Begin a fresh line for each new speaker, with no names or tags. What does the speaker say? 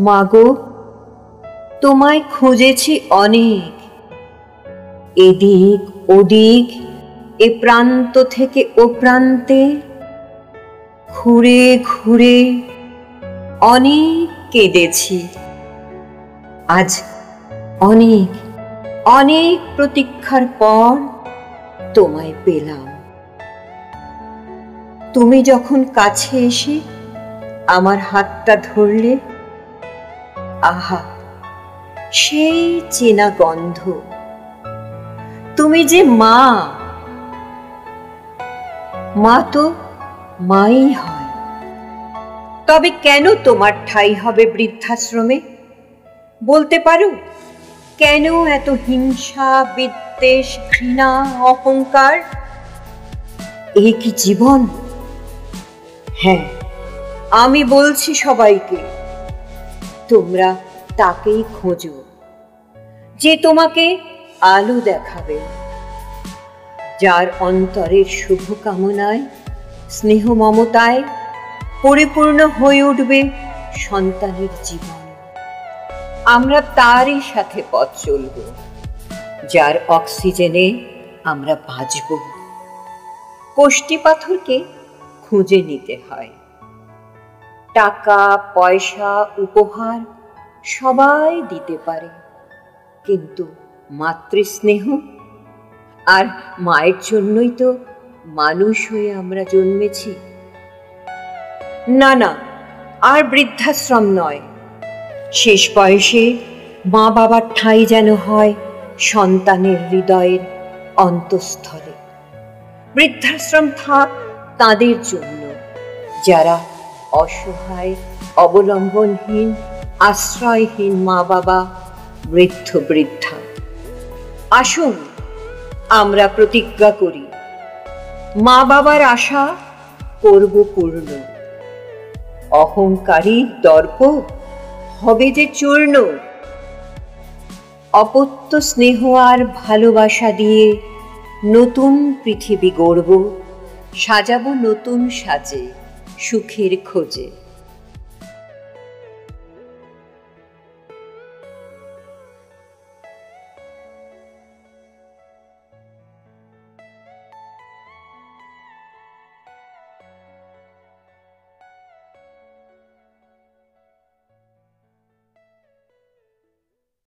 মাগো, তোমায় খুঁজেছি অনেক, এদিক ওদিক, এ প্রান্ত থেকে ও প্রান্তে, ঘুরে ঘুরে অনেক কেঁদেছি। আজ অনেক অনেক প্রতীক্ষার পর তোমায় পেলাম। তুমি যখন কাছে এসে আমার হাতটা ধরলে, আহা সেই চেনা গন্ধ। তুমি যে মা, মা তো মাই হয়। তবে কেন তোমার ঠাঁই হবে বৃদ্ধাশ্রমে? বলতে পারো কেন এত হিংসা, বিদ্বেষ, ঘৃণা, অহংকার? এ কি জীবন? হ্যাঁ, আমি বলছি সবাইকে, তোমরা তাকেই খোঁজো যে তোমাকে আলো দেখাবে, যার অন্তরের শুভকামনায়, স্নেহ মমতায় পরিপূর্ণ হয়ে উঠবে সন্তানের জীবন। আমরা তারই সাথে পথ চলব, যার অক্সিজেনে আমরা বাঁচব। কষ্টি পাথরকে খুঁজে নিতে হয়। টাকা পয়সা উপহার সবাই দিতে পারে, কিন্তু মাতৃস্নেহ আর মায়ের জন্যই তো মানুষ হয়ে আমরা জন্মেছি। না না, আর বৃদ্ধাশ্রম নয়। শেষ বয়সে মা বাবার ঠাঁই যেন হয় সন্তানের হৃদয়ের অন্তঃস্থলে। বৃদ্ধাশ্রম থাক তাদের জন্য, যারা অসহায়, অবলম্বনহীন, আশ্রয়হীন মা বাবা, বৃদ্ধ বৃদ্ধা। আসুন আমরা প্রতিজ্ঞা করি, মা বাবার আশা করব পূর্ণ। অহংকারী দর্প হবে যে চূর্ণ। অপত্য স্নেহ আর ভালোবাসা দিয়ে নতুন পৃথিবী গড়ব, সাজাবো নতুন সাজে সুখের খোঁজে।